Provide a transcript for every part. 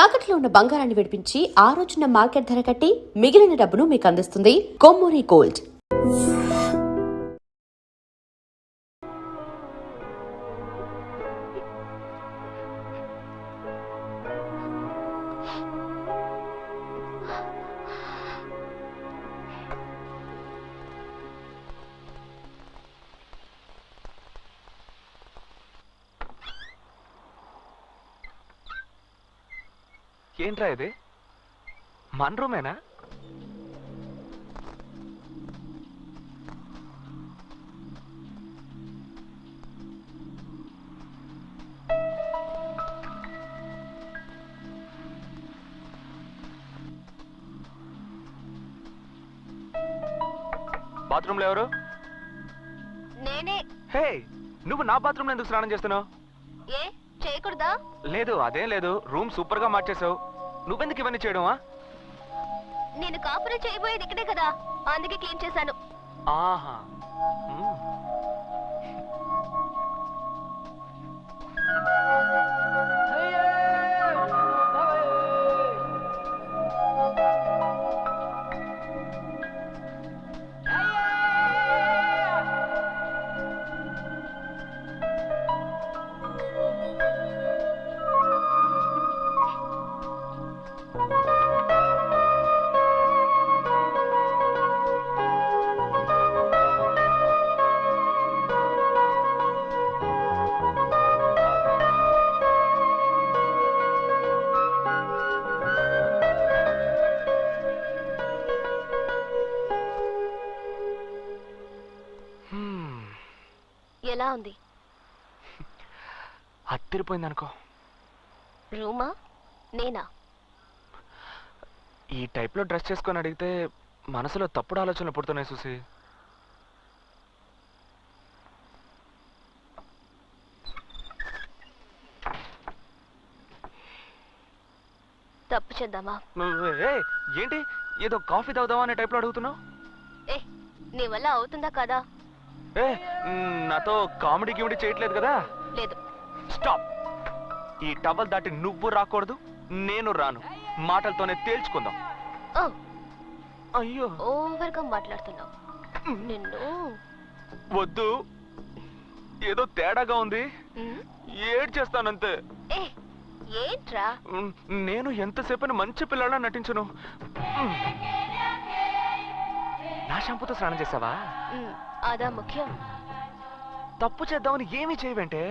తాకట్లో ఉన్న బంగారాన్ని విడిపించి ఆ రోజున మార్కెట్ ధర కట్టి మిగిలిన డబ్బును మీకు అందిస్తుంది కొమ్మూరి గోల్డ్. ఏంట్రా ఇది? మన రూమేనా? బాత్రూంలో ఎవరు? నేనే. హే, నువ్వు నా బాత్రూంలో ఎందుకు స్నానం చేస్తున్నావు? ఏ చేయకూడదా? లేదు, అదేం లేదు. రూమ్ సూపర్ గా మార్చేసావు. నువ్వెందుకు ఇవన్నీ చేయడమా? నేను కాపురం చేయబోయేది ఇక్కడే కదా, అందుకే క్లీన్ చేశాను. ఆహా. ఎలా ఉంది? అత్తిరిపోయింది అనుకో. రూమా? నేనా? ఈ టైప్ లో డ్రెస్ చేసుకొని అడిగితే మనసులో తప్పుడు ఆలోచనలు పుడుతున్నాయి చూసి. తప్పు చేద్దామా? ఏంటి ఏదో కాఫీ తాగుదామా అనే టైప్ లో అడుగుతున్నావు? ఏ నీ వల్ల అవుతుందా కదా? ఏ నాతో కామెడీ గిమిడీ చేయట్లేదు కదా? లేదు. స్టాప్. ఈ టవల్ దాటి నువ్వు రాకూడదు, నేను రాను. మాటలతోనే తేల్చుకుందాం. ఓ అయ్యో, ఓవర్ గా మాట్లాడుతున్నావు. నిన్ను వద్దు, ఏదో తేడాగా ఉంది. ఏడ్ చేస్తానంతే. ఏ ఏంట్రా? నేను ఎంతసేపని మంచి పిల్లలా నటించను. నా షాంపూతో స్నానం చేసావా? అదా ముఖ్యం. తప్పు చేద్దామని ఏమీ చేయవంటే.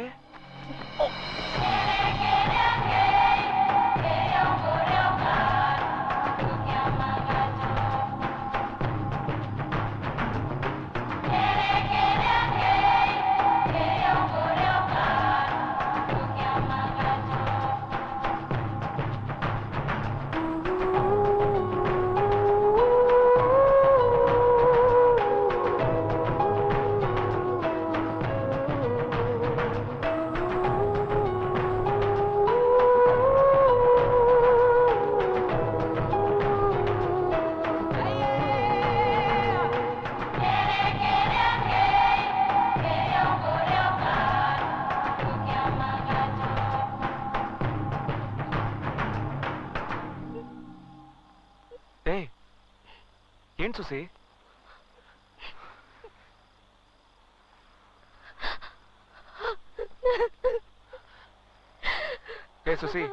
ఏం చూసి? ఏ సుసి,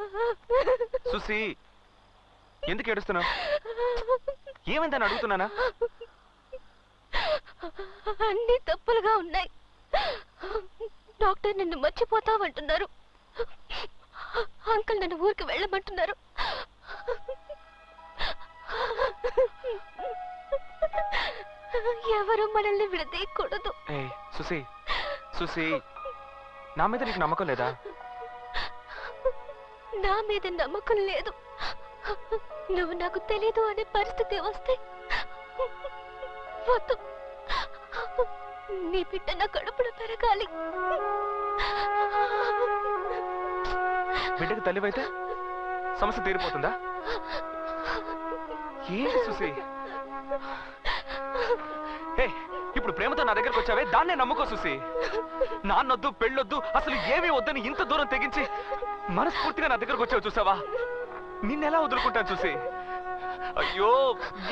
సుసి, ఎందుకు ఏడుస్తున్నావు? ఏమైందని అడుగుతున్నానా? అన్ని తప్పులుగా ఉన్నాయి. డాక్టర్ నిన్ను మర్చిపోతావంటున్నారు. అంకుల్ నన్ను ఊరికి వెళ్ళమంటున్నారు. ఎవరు మనల్ని విడదీయకూడదు. సుసి, సుసి, నా మీద నీకు నమ్మకం లేదా? నా మీద నమ్మకం లేదు. నువ్వు నాకు తెలీదు అనే పరిస్థితి వస్తే వద్దు. నీ బిడ్డ నా కడుపులో పెరగాలి. బిడ్డకు తల్లివైతే సమస్య తీరిపోతుందా? ఏంటి సుసి? ఇప్పుడు ప్రేమతో నా దగ్గరకు వచ్చావే, దాన్నే నమ్ముకో సుసి. నాన్నొద్దు, పెళ్ళొద్దు, అసలు ఏమీ వద్దని ఇంత దూరం తెగించి మనస్ఫూర్తిగా నా దగ్గరకు వచ్చావు చూసావా? నిన్నెలా వదులుకుంటాను సుసి? అయ్యో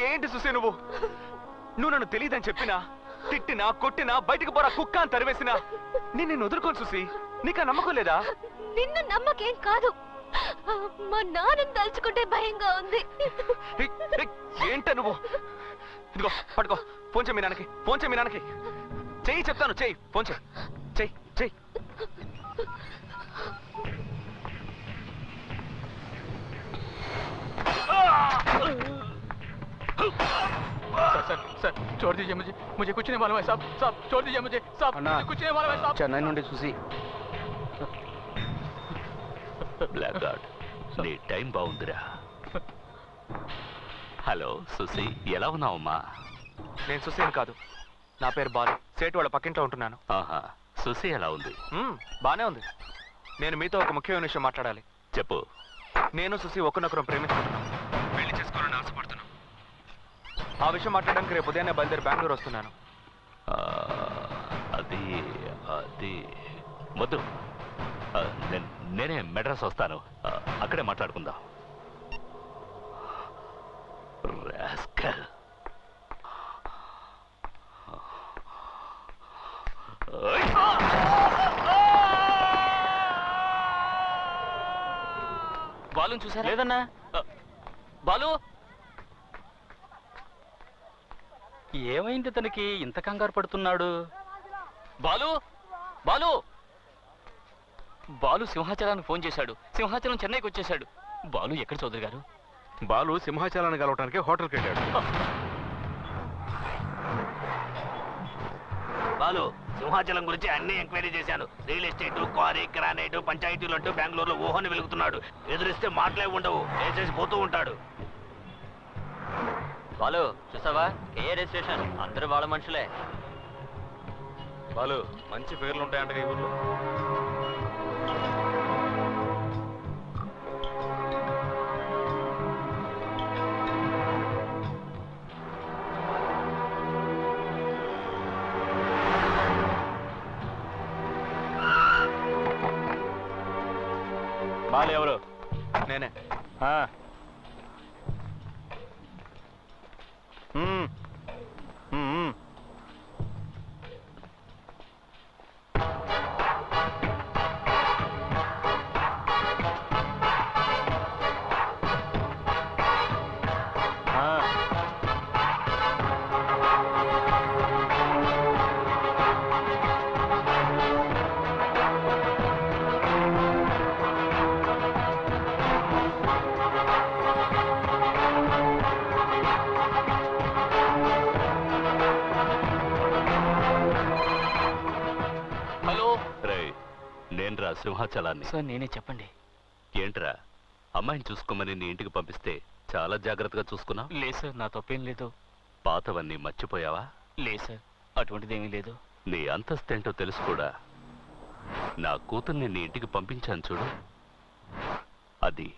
ఏంటి సుసి నువ్వు నన్ను తెలియదని చెప్పినా, తిట్టినా, కొట్టినా, బయటకు పోరా కుక్క అని తరివేసినా నేను వదులుకోను సుసి. నీకు ఆ నమ్మకం లేదా? నిన్ను నమ్మకేం కాదు, మా నాన్నని తలుచుకుంటే భయంగా ఉంది. ఏంట నువ్వు? ఇదిగో పట్టుకో, ఫోన్ చేయి మీ నాన్నకి, ఫోన్ చేయి మీ నాన్నకి. చెయ్యి చెప్తాను, చెయ్యి, ఫోన్ చేయి, చెయ్యి చెయ్యి. सर छोड़ दीजिए मुझे कुछ नहीं मालूम है साहब छोड़ दीजिए मुझे कुछ नहीं मालूम है साहब చెన్నై నుండి చూసి బ్లాక్ గార్డ్ నీ టైం బాగుందిరా. హలో సుసి, ఎలా ఉన్నావమ్మా? నేను సుసేన్ కాదు, నా పేరు బాలు. సేటు వాళ్ళ పక్కింట్లో ఉంటున్నాను. ఆహా, సుసి ఎలా ఉంది? బానే ఉంది. నేను మీతో ఒక ముఖ్యమైన విషయం మాట్లాడాలి. చెప్పు. నేను సుసి ఒకరినొకరం ప్రేమించుకుంటున్నాం, పెళ్లి చేసుకోవాలని ఆశపడుతున్నాం. ఆ విషయం మాట్లాడడానికి రేపు ఉదయాన్నే బయలుదేరి బెంగళూరు వస్తున్నాను. అది అది వద్దు, నేనే మెడ్రాస్ వస్తాను, అక్కడే మాట్లాడుకుందాం. రాస్కల్. బాలు చూసారా? లేదన్నా. బాలు ఏమైంది? తనకి ఇంత కంగారు పడుతున్నాడు? బాలు బాలు బాలు సింహాచలానికి ఫోన్ చేశాడు. సింహాచలం చెన్నైకి వచ్చేశాడు. బాలు ఎక్కడ చౌదరి గారు? బాలు సింహాచలాన్ని కలవటానికి హోటల్కి వెళ్ళాడు. బాలు, సింహాచలం గురించి అన్ని ఎంక్వైరీ చేశాను. రియల్ ఎస్టేట్, క్వారీ, గ్రానైట్, పంచాయతీలు అంటూ బెంగళూరులో ఊహని వెలుగుతున్నాడు. ఎదురిస్తే మాటలే ఉండవు, వేసేసి పోతూ ఉంటాడు. బాలు చూసావా? ఏ రిజిస్ట్రేషన్, అందరూ వాళ్ళ మనుషులే. బాలు మంచి పేర్లు ఉంటాయంట ఈ ఊర్లో. బాలు ఎవరు? నేనే. నేనురా సింహాచలాన్ని. సార్ నేనే, చెప్పండి. ఏంట్రా, అమ్మాయిని చూసుకోమని నీ ఇంటికి పంపిస్తే చాలా జాగ్రత్తగా చూసుకున్నావు? లేదు సార్, నా తప్పేం లేదు. పాతవన్నీ మర్చిపోయావా? లేదు సార్, అటువంటిదేమీ లేదు. నీ అంతస్తేంటో తెలుసు కూడా. నా కూతుర్ని నీ ఇంటికి పంపించాను చూడు, అది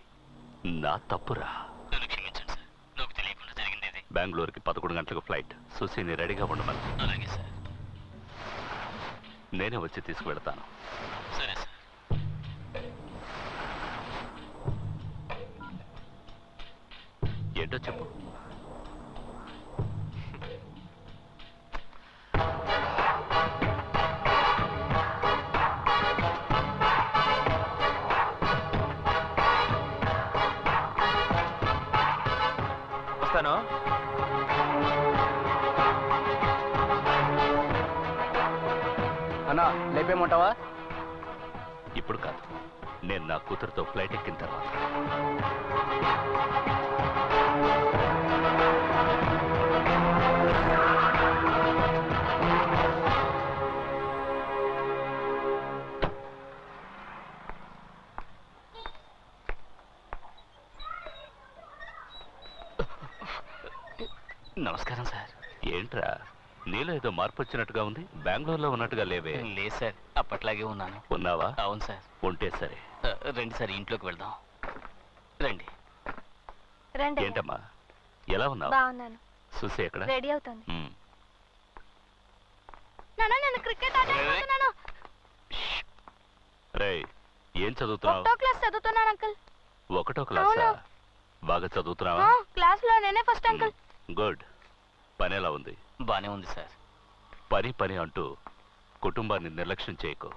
నా తప్పురా. నన్ను క్షమించండి సార్, నాకు తెలియకుండా జరిగింది ఇది. బెంగళూరుకి 11 గంటలకు ఫ్లైట్. సుశీని రెడీగా ఉండమని. అలాగే సార్. నేనే వచ్చి తీసుకువెళ్తాను. సరే సార్. ఏంటో చెప్పు. వస్తాను. అన్నా లేపేమంటావా? ఇప్పుడు కాదు, నేను నా కూతురుతో ఫ్లైట్ ఎక్కిన తర్వాత. నమస్కారం సార్. ఏంట్రా, నీలో ఏదో మార్పు వచ్చినట్టుగా ఉంది. బెంగళూరులో ఉన్నట్టుగా లేవే? లేదు సార్, అప్పట్లాగే ఉన్నాను. ఉన్నావా? అవును సార్. ఉంటే సరే. రండి సార్, ఇంట్లోకి వెళ్దాం. రండి. రండి. ఏంటమ్మా, ఎలా ఉన్నావు? బాగున్నాను. సుశీ ఎక్కడ? రెడీ అవుతుంది. ఉమ్. నాన్న, నేను క్రికెట్ ఆడుతున్నాను. రేయ్, ఏం చదువుతున్నావు? 1వ క్లాస్ చదువుతున్నాను అంకుల్. 1వ క్లాసా? బాగా చదువుతున్నావా? క్లాస్ లో నేనే ఫస్ట్ అంకుల్. గుడ్. పని ఎలా ఉంది? బానే ఉంది సార్. పని పని అంటూ కుటుంబాన్ని నిర్లక్ష్యం చేయకు.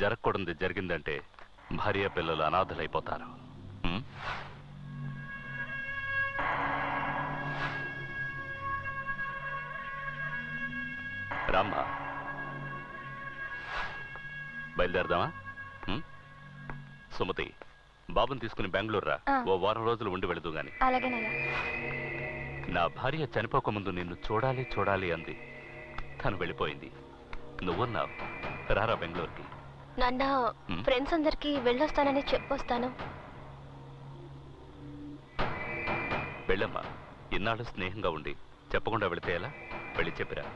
జరగకూడదు జరిగిందంటే భార్య పిల్లలు అనాథలైపోతారు. ఉం? రామ్మా, బయలుదేరదామా? సుమతి, బాబుని తీసుకుని బెంగళూరు రా. ఓ వారం రోజులు ఉండి వెళదు గాని. అలాగేనయ్యా. నా భార్య చనిపోకముందు నిన్ను చూడాలి చూడాలి అంది. తను వెళ్ళిపోయింది. నువ్వున్నావు. రారా బెంగళూరుకి. నాన్న, ఫ్రెండ్స్ అందరికి వెళ్ళొస్తానని చెప్పొస్తాను. వెళ్ళమ్మా. ఇన్నాళ్ళు స్నేహంగా ఉండి చెప్పకుండా వెళితే ఎలా? వెళ్ళి చెప్పిరా.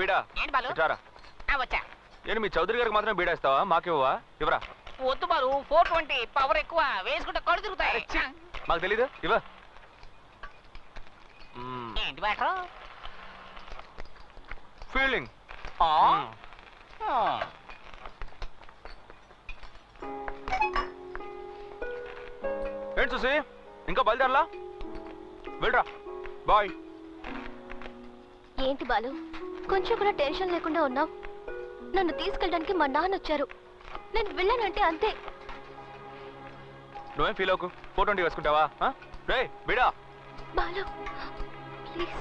బీడా ఇట్రారా. ఏంటి మీ చౌదరి గారికి మాత్రం బీడా ఇస్తావా? మాకివ్వవా? ఇవ్వరా. వద్దు బాలు, 420 పవర్ ఎక్కువ, వేసుకుంటే కళ్ళు తిరుగుతాయి. మాకు తెలీదు. ఇవ్వ. ఏంటి మ్యాటర్? ఫీల్డింగ్. ఏంటి చూసి ఇంకా బయలుదేరలా? వెళ్ళరా. బాయ్. ఏంటి బాలు, కొంచెం కూడా టెన్షన్ లేకుండా ఉన్నావు? నన్ను తీసుకెళ్ళడానికి మా నాన్న వచ్చారు. నేను వెళ్ళానంటే అంతే. నువ్వేం ఫీల్ అవ్వకు. 420 వేసుకుంటావా? రే బిడా. బాలు ప్లీజ్.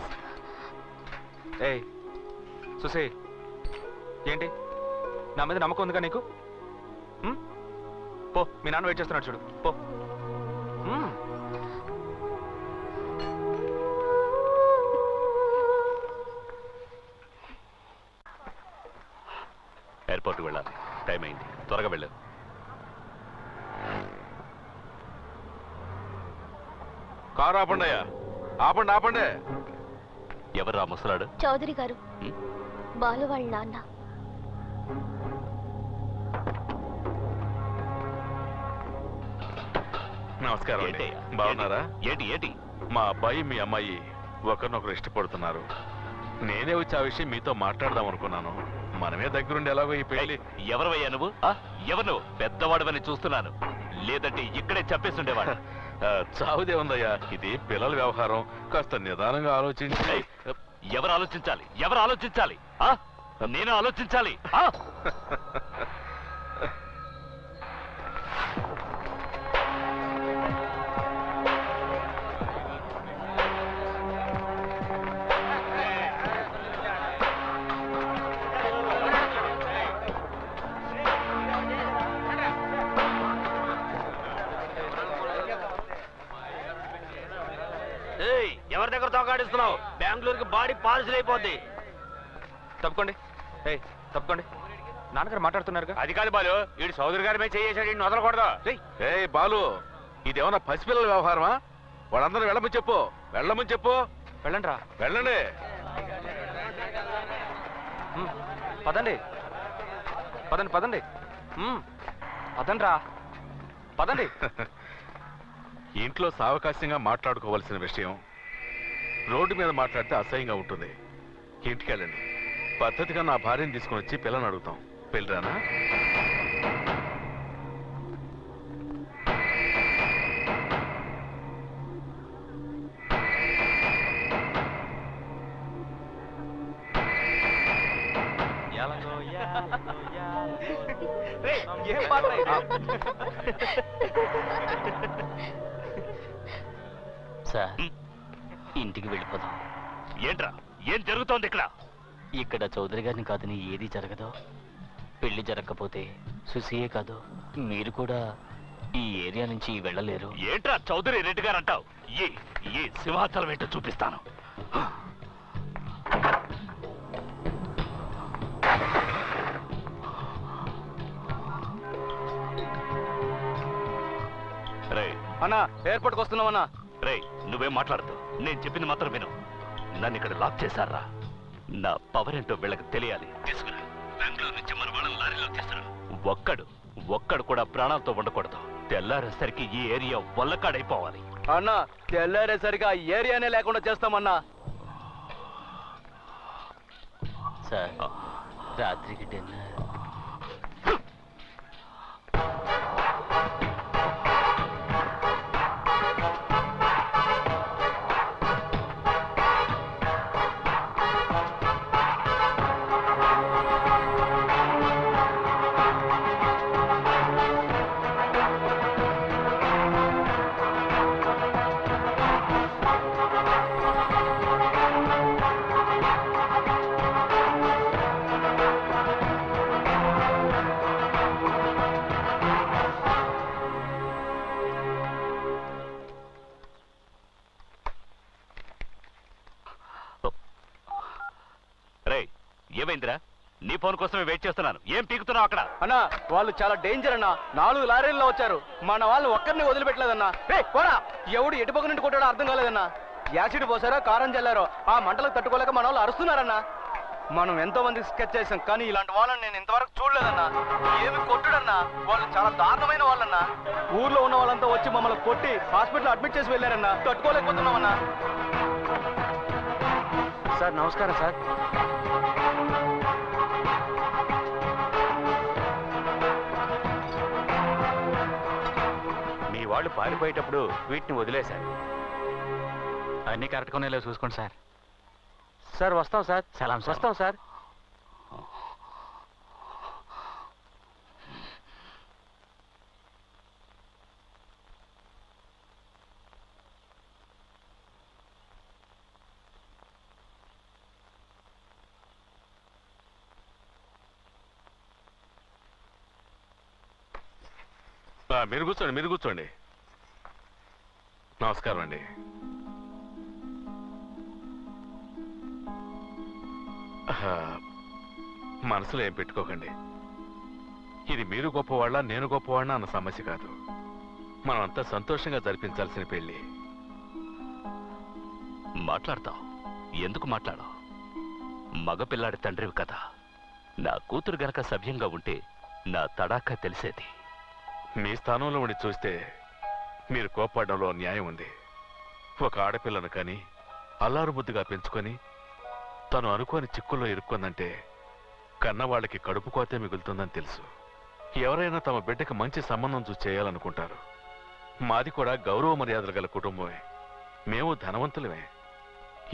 ఏయ్ సుసే, ఏంటి నా మీద నమ్మకం ఉందిగా నీకు? పో, మీ నాన్న వెయిట్ చేస్తున్నాడు చూడు. పో. ఎయిర్పోర్ట్కి వెళ్ళాలి. టైం అయింది. త్వరగా వెళ్ళు. కారు ఆపండి అయ్యా. ఆపండి ఆపండి. ఎవరు ముసలాడు? చౌదరి గారు, బాలు వాళ్ళ నాన్న. నమస్కారం అండి. బాగున్నారా? ఏంటి ఏంటి? మా అబ్బాయి మీ అమ్మాయి ఒకరినొకరు ఇష్టపడుతున్నారు. నేనే వచ్చి ఆ విషయం మీతో మాట్లాడదాం అనుకున్నాను. మనమే దగ్గరుండి ఎలాగో ఈ పెళ్లి. ఎవరవయ్యా నువ్వు? ఎవరు నువ్వు? పెద్దవాడవని చూస్తున్నాను. లేదంటే ఇక్కడే చెప్పేస్తుండేవాడు. చావుదే ఉందయ్యా. ఇది పిల్లల వ్యవహారం. కాస్త నిదానంగా ఆలోచించి. ఎవరు ఆలోచించాలి? ఎవరు ఆలోచించాలి? నేను ఆలోచించాలి. ఎవరి దగ్గర తోకాడిస్తున్నావు? బెంగళూరుకి బాడీ పాలసీలు అయిపోద్ది. తప్పుకోండి. ఏయ్ తప్పుకోండి. నాన్నగారు మాట్లాడుతున్నారుగా. అది కాదు బాలు, వీడు సోదరి గారి మీద చేసాడు, వదలకూడదు. ఏ బాలు, ఇదేమన్నా పసిపిల్లల వ్యవహారమా? వాళ్ళందరూ వెళ్ళమని చెప్పు. వెళ్ళమని చెప్పు. వెళ్ళండి రా. వెళ్ళండి. పదండి పదండి పదండి. పదండి రా. పదండి. ఇంట్లో సావకాశంగా మాట్లాడుకోవాల్సిన విషయం రోడ్డు మీద మాట్లాడితే అసహ్యంగా ఉంటుంది. ఇంటికెళ్ళండి. పద్ధతిగా నా భార్యను తీసుకుని వచ్చి పిల్లని అడుగుతాం. పెళ్ళిరానా? ఏం పాట సార్, ఇంటికి వెళ్ళిపోదాం. ఏంట్రా? ఏం జరుగుతోంది ఇక్కడ? ఇక్కడ చౌదరి గారిని కాదని ఏది జరగదు. పెళ్లి జరగకపోతే సుసియే కాదు, మీరు కూడా ఈ ఏరియా నుంచి వెళ్ళలేరు. ఏంట్రా చౌదరి రెడ్డి గారు అంటావు? ఈ సింహాచలం ఏంటో చూపిస్తాను. రే అన్నా, ఎయిర్పోర్ట్కి వస్తున్నామన్నా. రే నువ్వేం మాట్లాడదు. నేను చెప్పింది మాత్రం విను. నన్ను ఇక్కడ లాక్ చేశారా? నా పవర్ ఏంటో వీళ్ళకి తెలియాలి. తీసుకురా. బెంగళూరు నుంచి మన వాళ్ళని లారీలో తీసుకురా. ఒక్కడు కూడా ప్రాణాలతో ఉండకూడదు. తెల్లారేసరికి ఈ ఏరియా వల్లకాడైపోవాలి. అన్నా తెల్లారేసరికి ఆ ఏరియానే లేకుండా చేస్తామన్నా. సార్ రాత్రికి డిన్నర్. ఏమైందిరా? నీ ఫోన్ కోసమే వెయిట్ చేస్తున్నాను. ఏం పీకుతున్నావు అక్కడ? అన్నా వాళ్ళు చాలా డేంజర్ అన్నా. 4 లారీల్లో వచ్చారు. మన వాళ్ళు ఒక్కరిని వదిలిపెట్టలేదన్నా. పోరా, ఎవడు ఎటుపక్క నుండి కొట్టాడో అర్థం కాలేదన్నా. యాసిడ్ పోసారో కారం చల్లారో ఆ మంటలకు తట్టుకోలేక మన వాళ్ళు అరుస్తున్నారన్నా. మనం ఎంతో మంది స్కెచ్ చేసాం, కానీ ఇలాంటి వాళ్ళని నేను ఇంతవరకు చూడలేదన్నా. ఏమి కొట్టుడన్నా, వాళ్ళు చాలా దారుణమైన వాళ్ళన్నా. ఊర్లో ఉన్న వాళ్ళంతా వచ్చి మమ్మల్ని కొట్టి హాస్పిటల్ అడ్మిట్ చేసి వెళ్ళారన్నా. తట్టుకోలేకపోతున్నామన్నా. సార్ నమస్కారం సార్. మీ వాళ్ళు పారిపోయేటప్పుడు వీటిని వదిలేశారు. అన్ని కరెక్ట్గా ఉన్నాయో చూసుకోండి సార్. సార్ వస్తాం సార్. సలాం వస్తాం సార్. మీరు కూర్చోండి, మీరు కూర్చోండి. నమస్కారం అండి. మనసులో ఏం పెట్టుకోకండి. ఇది మీరు గొప్పవాళ్ళ నేను గొప్పవాళ్ళ అన్న సమస్య కాదు. మనమంతా సంతోషంగా జరిపించాల్సిన పెళ్లి. మాట్లాడతావు? ఎందుకు మాట్లాడవు? మగపిల్లాడి తండ్రివి కదా. నా కూతురు గనక సభ్యంగా ఉంటే నా తడాకా తెలిసేది. మీ స్థానంలో ఉండి చూస్తే మీరు కోప్పడడంలో న్యాయం ఉంది. ఒక ఆడపిల్లను కానీ అల్లారు ముద్దుగా పెంచుకొని తను అనుకోని చిక్కుల్లో ఇరుక్కుందంటే కన్నవాళ్ళకి కడుపు కోతే మిగులుతుందని తెలుసు. ఎవరైనా తమ బిడ్డకి మంచి సంబంధం చూసి చేయాలనుకుంటారు. మాది కూడా గౌరవ మర్యాదలు గల కుటుంబమే. మేము ధనవంతులమే.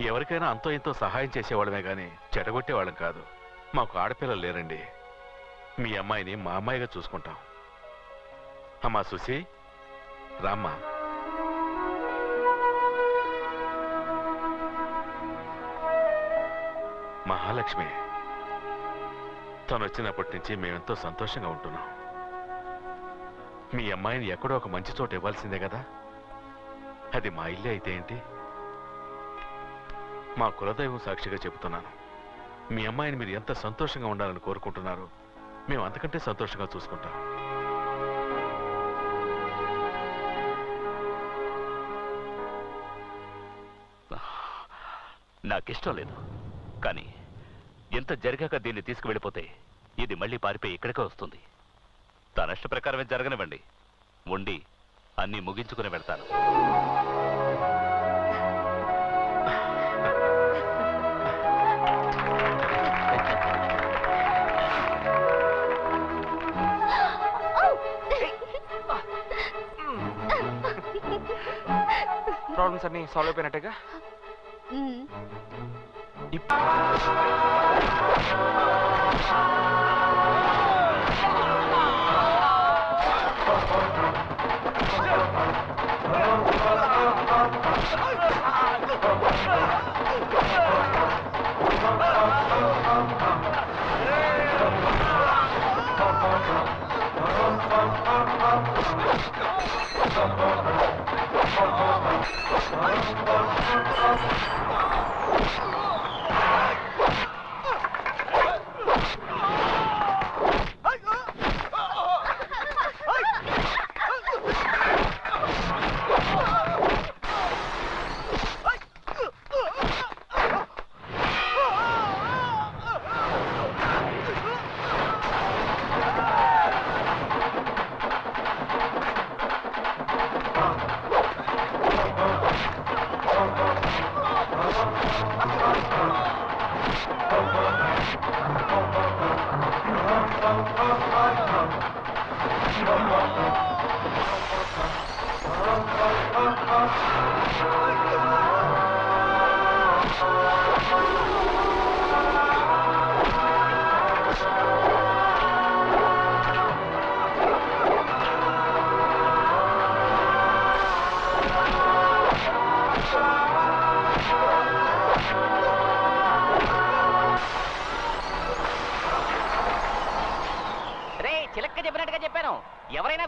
ఎవరికైనా అంతో ఇంతో సహాయం చేసేవాళ్ళమే గాని చెడగొట్టేవాళ్ళం కాదు. మాకు ఆడపిల్లలు లేరండి. మీ అమ్మాయిని మా అమ్మాయిగా చూసుకుంటాం. అమ్మా సుశీ, రామ్మా. మహాలక్ష్మి తను వచ్చినప్పటి నుంచి మేమెంతో సంతోషంగా ఉంటున్నాం. మీ అమ్మాయిని ఎక్కడో ఒక మంచి చోట ఇవ్వాల్సిందే కదా. అది మా ఇల్లే అయితే ఏంటి? మా కులదైవం సాక్షిగా చెబుతున్నాను. మీ అమ్మాయిని మీరు ఎంత సంతోషంగా ఉండాలని కోరుకుంటున్నారో మేము అంతకంటే సంతోషంగా చూసుకుంటాం. నాకిష్టం లేదు, కానీ ఎంత జరిగాక దీన్ని తీసుకువెళ్ళిపోతే ఇది మళ్ళీ పారిపోయి ఇక్కడికే వస్తుంది. తన ఇష్ట ప్రకారమే జరగనివ్వండి. ఉండి అన్నీ ముగించుకుని వెళ్తాను. ప్రాబ్లమ్స్ అన్ని సాల్వ్ అయిపోయినట్టుగా.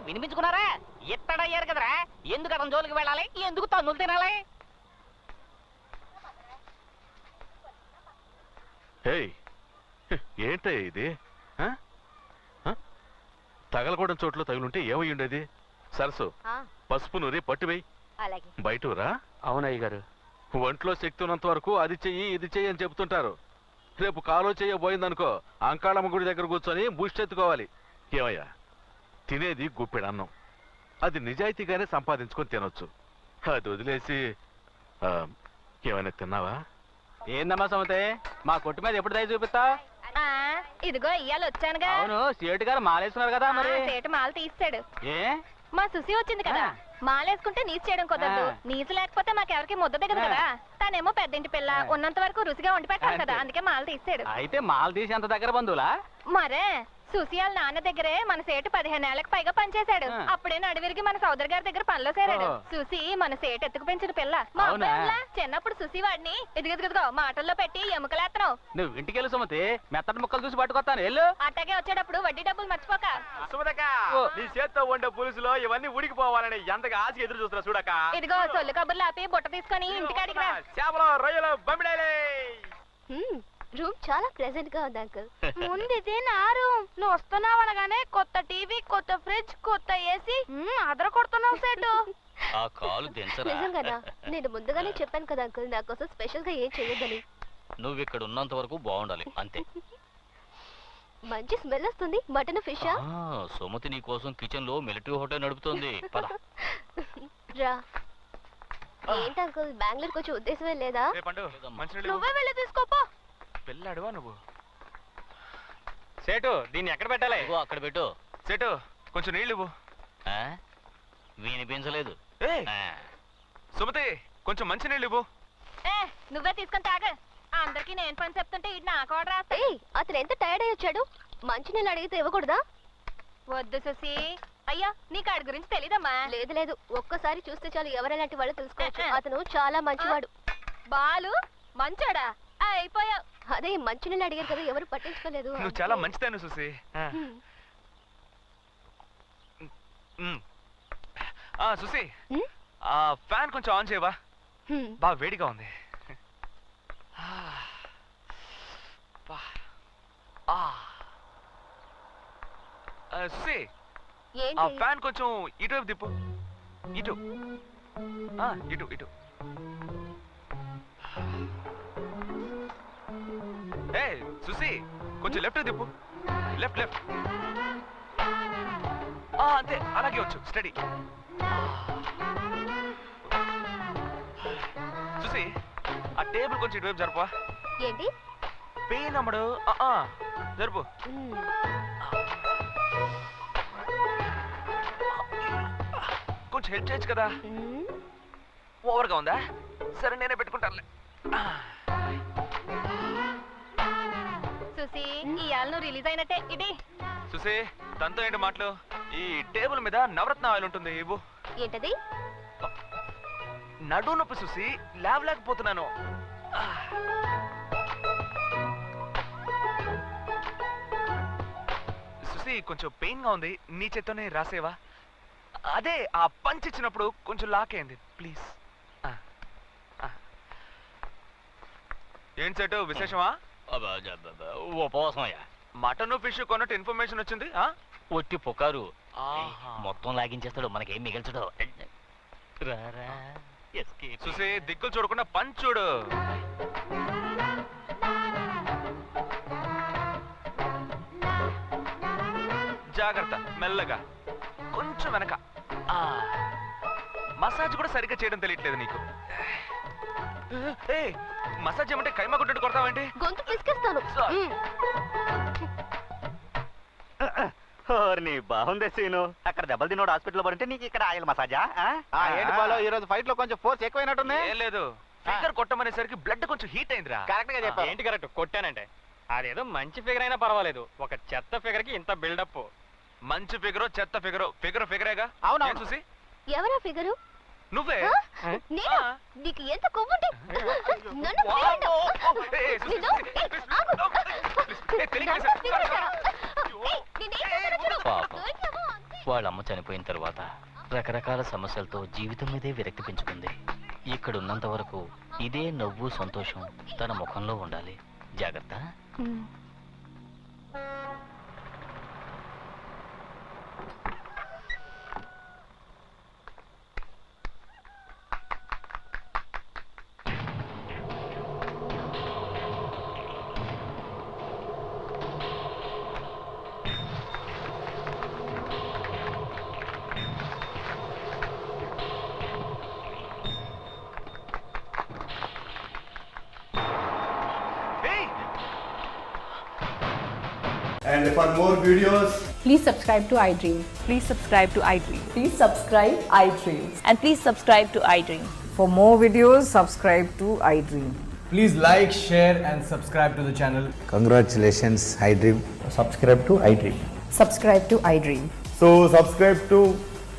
వినిపించుకున్నారా? ఇత్తడయ్యారు కదరా, ఎందుకు అతని జోలికి వెళ్ళాలి, ఎందుకు తన్నులు తినాలి? ఏయ్ ఏంటయ్యా ఇది ఆ? ఆ? తగలకూడని చోట్ల తగులుంటే ఏమై ఉండేది? సరసు పసుపు నూరి పట్టువేయి. అలాగే. బయటరా. అవునయ్య గారు. ఒంట్లో శక్తి ఉన్నంత వరకు అది చెయ్యి ఇది చెయ్యి అని చెప్తుంటారు. రేపు కాలో చెయ్యబోయిందనుకో అంకాళమ్మ గుడి దగ్గర కూర్చొని బుష్టెత్తుకోవాలి. ఏమయ్యా తినేది గుప్పెడన్నం, అది నిజాయితీగానే సంపాదించుకొని తినొచ్చు. అది వదిలేసి ఏమైనా తిన్నావా? ఏందమ్మా సమతే, మా కొట్టు మీద ఎప్పుడు దయ చూపిస్తా? ఇదిగో ఇయ్యాలి వచ్చానుగా. అవును, సేటు గారు మాలేస్తున్నారు కదా మరి. సేటు మాల తీస్తాడు. ఏ మా సుసి వచ్చింది కదా, మాలేసుకుంటే నీసు చేయడం కుదరదు. నీసు లేకపోతే మాకెవరికి ముద్ద దిగదు కదా. తనేమో పెద్దింటి పిల్ల, ఉన్నంత వరకు రుచిగా వండి పెట్టాలి కదా, అందుకే మాల తీసాడు. అయితే మాల తీసి అంత దగ్గర బంధువులా? మరే సుసి వాళ్ళ నాన్న దగ్గరే మన సేటు 15 ఏళ్లకు పైగా పనిచేశాడు. అప్పుడే నడివిరికి మన సోదరు గారి దగ్గర పనిలో చేరాడు. సుసి మన సేటు ఎత్తుకు పెంచిన పిల్ల. మా అబ్బాయిలా చిన్నప్పుడు సుసి వాడిని ఇదిగో మాటల్లో పెట్టి ఎముకలేత్తను. నువ్వు ఇంటికి వెళ్ళు సుమతి, మెత్తటి ముక్కలు చూసి పట్టుకొస్తాను. వెళ్ళు. అట్టాగే వచ్చేటప్పుడు వడ్డీ డబ్బులు మర్చిపోక. సుమతక్క, నీ చేత్తో వండే పులుసులో ఇవన్నీ ఉడికిపోవాలని ఎంతగా ఆశ ఎదురు చూస్తున్నా చూడక. ఇదిగో సొల్లు కబుర్లు ఆపి బుట్ట తీసుకొని ఇంటికాడికి రా. చేపలు రొయ్యలు బమిడేలే. రూమ్ చాలా ప్లెజెంట్ గా ఉంది అంకుల్. ముందు ఇదే నా రూమ్. నువ్వు వస్తున్నావు అనగానే కొత్త టీవీ, కొత్త ఫ్రిడ్జ్, కొత్త ఏసీ అదర కొడుతున్నావు సేటు. ఆ కాలు దించరా. నిజంగానా? నేను ముందుగానే చెప్పాను కదా అంకుల్, నా కోసం స్పెషల్ గా ఏం చేయొద్దని. నువ్వు ఇక్కడ ఉన్నంత వరకు బాగుండాలి అంతే. మంచి స్మెల్ వస్తుంది. మటన్ ఫిషా? సుమతి నీ కోసం కిచెన్ లో మిలిటరీ హోటల్ నడుపుతోంది. పద. రా. ఏంటి అంకుల్, బెంగళూరుకి వచ్చే ఉద్దేశమే లేదా? నువ్వే వెళ్ళి తీసుకోపో. పెళ్ళాడువా నువ్వు? సేటు దీన్ని ఎక్కడ పెట్టాలి? అక్కడ పెట్టు. సేటు కొంచెం నీళ్ళు ఇవ్వు. వినిపించలేదు. సుమతి కొంచెం మంచి నీళ్ళు ఇవ్వు. నువ్వే తీసుకొని తాగ. అందరికి నేను పని చెప్తుంటే ఇటు నాకు ఆర్డర్ రాస్తా. అతను ఎంత టైర్డ్ అయ్యి వచ్చాడు, మంచి నీళ్ళు అడిగితే ఇవ్వకూడదా? వద్దు సుసి. అయ్యా నీకు ఆడి గురించి తెలీదమ్మా. లేదు, ఒక్కసారి చూస్తే చాలు ఎవరెలాంటి వాళ్ళు తెలుసుకోవచ్చు. అతను చాలా మంచివాడు. బాలు మంచోడా? అయిపోయావు. అదే మంచి నీళ్ళు అడిగారు కదా, ఎవరు పట్టించుకోలేదు. నువ్వు చాలా మంచిదాన్ని సుసి. సుసి, ఆ ఫ్యాన్ కొంచెం ఆన్ చేయవా? బాగా వేడిగా ఉంది. సుసి, ఆ ఫ్యాన్ కొంచెం ఇటువైపు తిప్పు. ఇటు ఇటు ఇటు. ఏ సుసి, కొంచెం లెఫ్ట్ తిప్పు. లెఫ్ట్. అంతే, అలాగే వచ్చు. స్టడీ. సుసి, ఆ టేబుల్ కొంచెం ఇటువైపు జరుపు. ఏంటి పెయిన్ అమ్మడు? జరుపు. కొంచెం హెల్ప్ చేయొచ్చు కదా. ఓవర్గా ఉందా? సరే నేనే పెట్టుకుంటానులే. సుసి, ఇవాళ నువ్వు రిలీజ్ అయినట్టే. ఇది సుసి, తనతో ఏంటి మాటలు? ఈ టేబుల్ మీద నవరత్న ఆయిల్ ఉంటుంది, ఇవ్వు. ఏంటది? నడు నొప్పి సుసి, లేవలేకపోతున్నాను. సుసి, కొంచెం పెయిన్ గా ఉంది, నీ చేత్తోనే రాసేవా? అదే ఆ పంచ్ ఇచ్చినప్పుడు కొంచెం లాకేంది, ప్లీజ్. ఏంటి సెటు విశేషమా? ఉపవాసమయ్యా. మటన్ ఫిష్ కొన్నట్టు ఇన్ఫర్మేషన్ వచ్చింది. ఒట్టి పుకారు. మొత్తం లాగించేస్తాడు, మనకేం మిగల్చడు. చూసి దిక్కులు చూడకుండా పంచ్ చూడు. జాగ్రత్త, మెల్లగా కొంచెం వెనక. మసాజ్ కూడా సరిగ్గా చేయడం తెలియట్లేదు నీకు. మసాజ్ ఏమంటే కైమా కొట్టు కొడతావేంటి? గొంతు పిసికేస్తాను. బాగుందే సీను. అక్కడ దెబ్బలు తినోడు హాస్పిటల్ పడితే నీకు ఇక్కడ ఆయిల్ మసాజా? ఏంటి బాలో, ఈ రోజు ఫైట్ లో కొంచెం ఫోర్స్ ఎక్కువైనట్టుంది. ఏం లేదు, ఫిగర్ కొట్టమనేసరికి బ్లడ్ కొంచెం హీట్ అయిందిరా. కరెక్ట్ గా చెప్పావు. ఏంటి కరెక్ట్? కొట్టానంటే అదేదో మంచి ఫిగర్ అయినా పర్వాలేదు, ఒక చెత్త ఫిగర్ కి ఇంత బిల్డప్. మంచి ఫిగరో చెత్త ఫిగరో, ఫిగరేగా. అవునా చూసి? ఎవరా ఫిగరు? నువ్వే. నీకు ఎంత కొవ్వుంటే వాళ్ళ అమ్మ చనిపోయిన తర్వాత రకరకాల సమస్యలతో జీవితం మీదే విరక్తి పెంచుకుంది. ఇక్కడ ఉన్నంత వరకు ఇదే నవ్వు సంతోషం తన ముఖంలో ఉండాలి. జాగ్రత్త. And for more videos, please subscribe to iDream. Please subscribe to iDream. Please subscribe iDream. And please subscribe to iDream. For more videos, subscribe to iDream. please like, share and subscribe to the channel. Congratulations, iDream. Subscribe to iDream. Subscribe to iDream. So subscribe to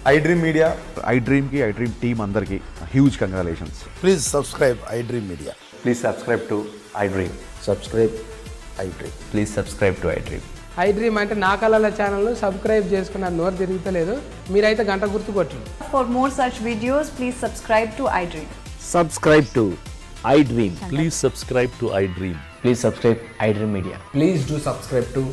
iDream Media. iDream ki iDream team andarki huge congratulations. Please subscribe iDream Media. Please subscribe to iDream. Subscribe iDream. Please subscribe to iDream. iDream అంటే నా కళల channel subscribe చేసుకున్న నోరు తిరుగుతలేదు. మీరైతే గంట గుర్తు కొట్టండి. For more such videos, please subscribe to iDream. Subscribe to iDream. Please subscribe to iDream. Please subscribe iDream Media. Please do subscribe to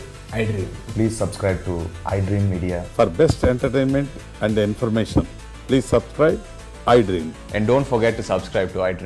iDream. Please subscribe to iDream Media. For best entertainment and information, please subscribe iDream. And don't forget to subscribe to iDream.